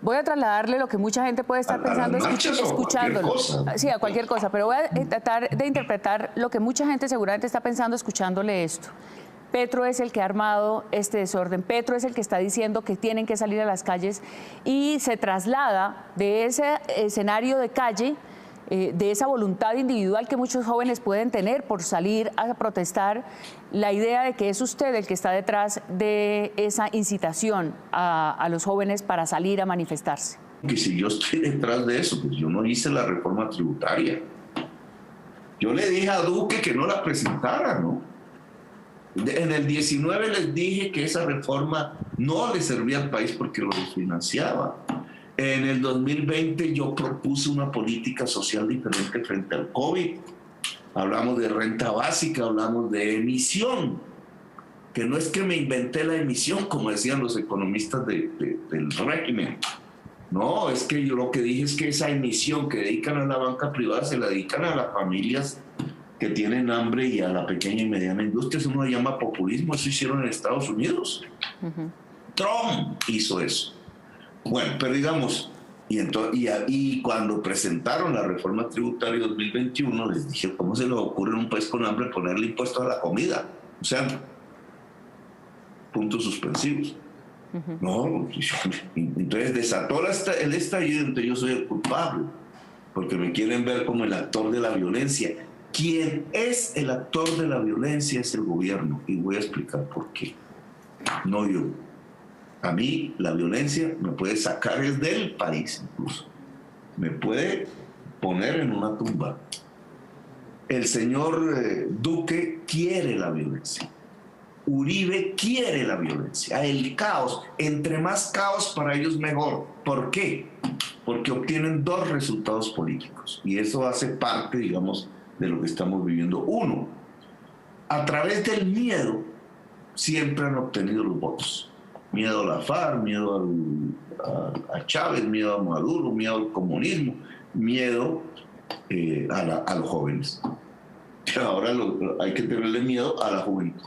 Voy a trasladarle lo que mucha gente puede estar pensando escuchándolo. Sí, a cualquier cosa, pero voy a tratar de interpretar lo que mucha gente seguramente está pensando escuchándole esto. Petro es el que ha armado este desorden, Petro es el que está diciendo que tienen que salir a las calles y se traslada de ese escenario de calle, de esa voluntad individual que muchos jóvenes pueden tener por salir a protestar, la idea de que es usted el que está detrás de esa incitación a los jóvenes para salir a manifestarse. Que si yo estoy detrás de eso, pues yo no hice la reforma tributaria. Yo le dije a Duque que no la presentara, ¿no? En el 19 les dije que esa reforma no le servía al país porque lo desfinanciaba. En el 2020 yo propuse una política social diferente frente al COVID. Hablamos de renta básica, hablamos de emisión, que no es que me inventé la emisión, como decían los economistas del régimen. No, es que yo lo que dije es que esa emisión que dedican a la banca privada se la dedican a las familias que tienen hambre y a la pequeña y mediana industria. Eso no se llama populismo, eso hicieron en Estados Unidos. Trump hizo eso. Bueno, pero digamos, y cuando presentaron la reforma tributaria 2021, les dije, ¿cómo se les ocurre en un país con hambre ponerle impuesto a la comida? O sea, puntos suspensivos. No, entonces desató el estallido, entonces yo soy el culpable, porque me quieren ver como el actor de la violencia. Quien es el actor de la violencia es el gobierno, y voy a explicar por qué. No yo. A mí la violencia me puede sacar del país incluso. Me puede poner en una tumba. El señor Duque quiere la violencia. Uribe quiere la violencia, el caos. Entre más caos para ellos mejor. ¿Por qué? Porque obtienen dos resultados políticos. Y eso hace parte, digamos, de lo que estamos viviendo. Uno, a través del miedo siempre han obtenido los votos. Miedo a la FARC, miedo a Chávez, miedo a Maduro, miedo al comunismo, miedo a los jóvenes. Ahora hay que tenerle miedo a la juventud.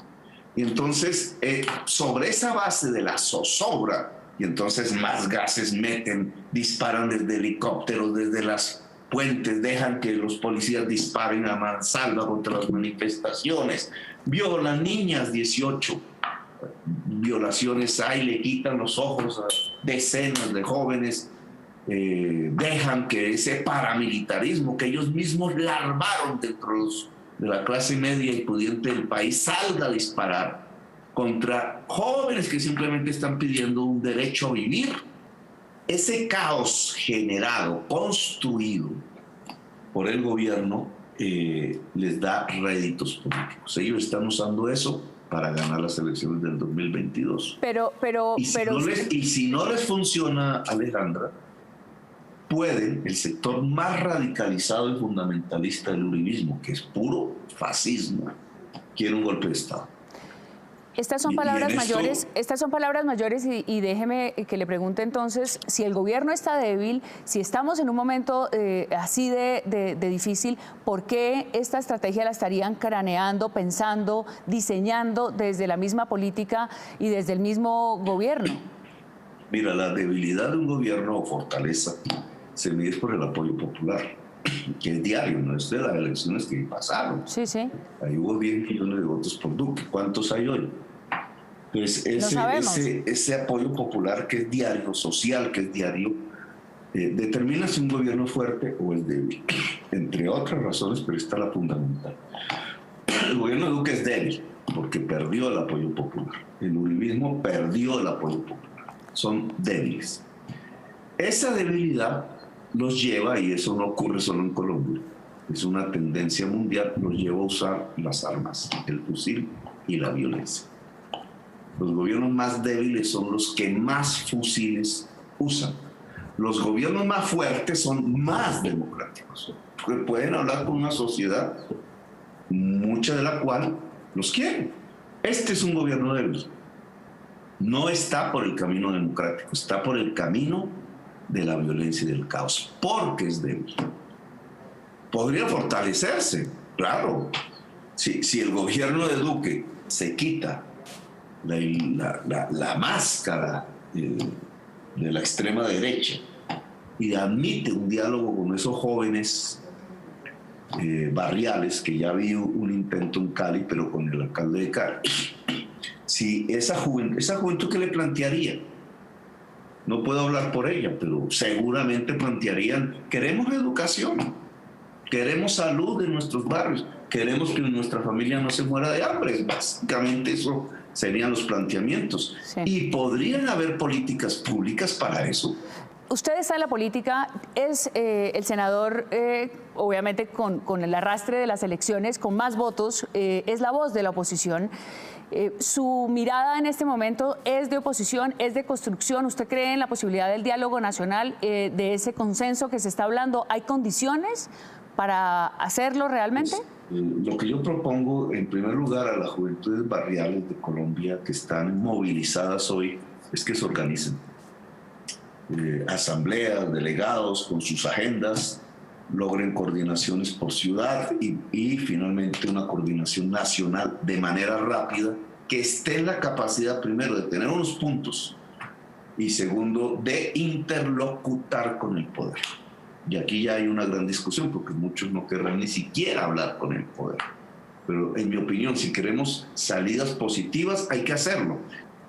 Y entonces, sobre esa base de la zozobra, y entonces más gases meten, disparan desde helicópteros, desde las puentes, dejan que los policías disparen a mansalva contra las manifestaciones, violan niñas, 18 violaciones hay, le quitan los ojos a decenas de jóvenes, dejan que ese paramilitarismo que ellos mismos larvaron dentro de la clase media y pudiente del país salga a disparar contra jóvenes que simplemente están pidiendo un derecho a vivir. Ese caos generado, construido por el gobierno, les da réditos políticos. Ellos están usando eso para ganar las elecciones del 2022. Y si no les funciona, Alejandra, pueden, el sector más radicalizado y fundamentalista del uribismo, que es puro fascismo, quiere un golpe de Estado. Estas son palabras mayores y déjeme que le pregunte entonces, si el gobierno está débil, si estamos en un momento así de difícil, ¿por qué esta estrategia la estarían craneando, pensando, diseñando desde la misma política y desde el mismo gobierno? Mira, la debilidad de un gobierno o fortaleza se mide por el apoyo popular, que es diario, no es de las elecciones que pasaron. Sí, sí. Ahí hubo 10 millones de votos por Duque. ¿Cuántos hay hoy? Pues ese apoyo popular que es diario, social que es diario, determina si un gobierno es fuerte o es débil. Entre otras razones, pero esta es la fundamental. El gobierno de Duque es débil porque perdió el apoyo popular. El uribismo perdió el apoyo popular. Son débiles. Esa debilidad los lleva, y eso no ocurre solo en Colombia, es una tendencia mundial, los lleva a usar las armas, el fusil y la violencia. Los gobiernos más débiles son los que más fusiles usan. Los gobiernos más fuertes son más democráticos, porque pueden hablar con una sociedad, mucha de la cual los quiere. Este es un gobierno débil. No está por el camino democrático, está por el camino de la violencia y del caos, porque es débil. Podría fortalecerse, claro. Si el gobierno de Duque se quita la máscara de la extrema derecha y admite un diálogo con esos jóvenes barriales, que ya vi un intento en Cali, pero con el alcalde de Cali. Si esa juventud, ¿qué le plantearía? No puedo hablar por ella, pero seguramente plantearían: queremos educación, queremos salud en nuestros barrios, queremos que nuestra familia no se muera de hambre. Básicamente eso serían los planteamientos. Sí. Y podrían haber políticas públicas para eso. Usted está en la política, es el senador, obviamente con el arrastre de las elecciones, con más votos, es la voz de la oposición. Su mirada en este momento es de oposición, es de construcción. ¿Usted cree en la posibilidad del diálogo nacional, de ese consenso que se está hablando? ¿Hay condiciones para hacerlo realmente? Pues, lo que yo propongo, en primer lugar, a las juventudes barriales de Colombia que están movilizadas hoy, es que se organicen. Asambleas, delegados con sus agendas, logren coordinaciones por ciudad y finalmente una coordinación nacional de manera rápida, que esté en la capacidad, primero, de tener unos puntos y segundo, de interlocutar con el poder. Y aquí ya hay una gran discusión, porque muchos no querrán ni siquiera hablar con el poder. Pero en mi opinión, si queremos salidas positivas, hay que hacerlo.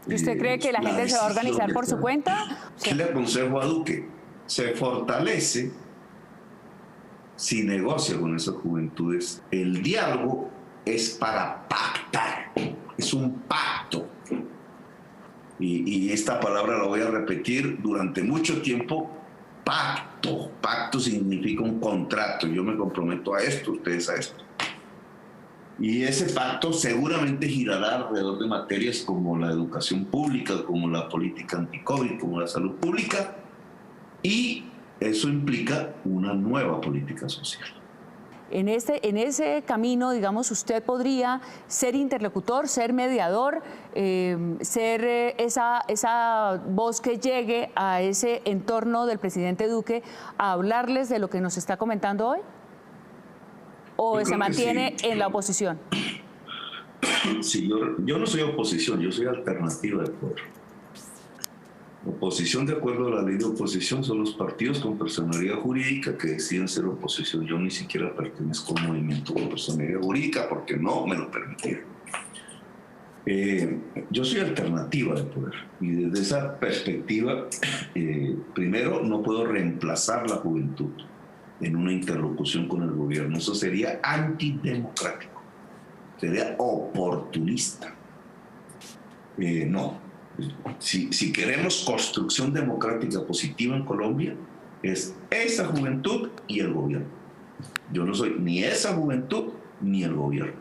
¿Y usted cree que la gente se va a organizar por su cuenta? ¿Qué le aconsejo a Duque? Se fortalece si negocia con esas juventudes. El diálogo es para pactar, es un pacto. Y esta palabra la voy a repetir durante mucho tiempo: pacto. Pacto significa un contrato. Yo me comprometo a esto, ustedes a esto. Y ese pacto seguramente girará alrededor de materias como la educación pública, como la política anti-COVID, como la salud pública, y eso implica una nueva política social. En ese camino, digamos, usted podría ser interlocutor, ser mediador, ser esa voz que llegue a ese entorno del presidente Duque a hablarles de lo que nos está comentando hoy. ¿O se mantiene en la oposición? Sí, yo no soy oposición, yo soy alternativa de poder. Oposición, de acuerdo a la ley de oposición, son los partidos con personalidad jurídica que deciden ser oposición. Yo ni siquiera pertenezco a un movimiento con personalidad jurídica porque no me lo permitieron. Yo soy alternativa de poder y desde esa perspectiva, primero, no puedo reemplazar la juventud en una interlocución con el gobierno. Eso sería antidemocrático, sería oportunista. No. Si queremos construcción democrática positiva en Colombia, es esa juventud y el gobierno. Yo no soy ni esa juventud ni el gobierno.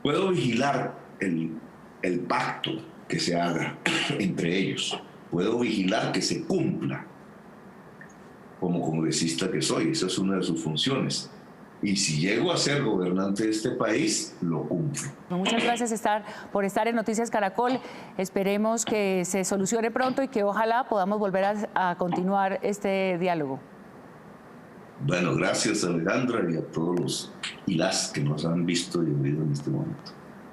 Puedo vigilar el pacto que se haga entre ellos. Puedo vigilar que se cumpla. Como congresista que soy, esa es una de sus funciones. Y si llego a ser gobernante de este país, lo cumplo. Muchas gracias por estar en Noticias Caracol. Esperemos que se solucione pronto y que ojalá podamos volver a continuar este diálogo. Bueno, gracias, Alejandra, y a todos los y las que nos han visto y oído en este momento.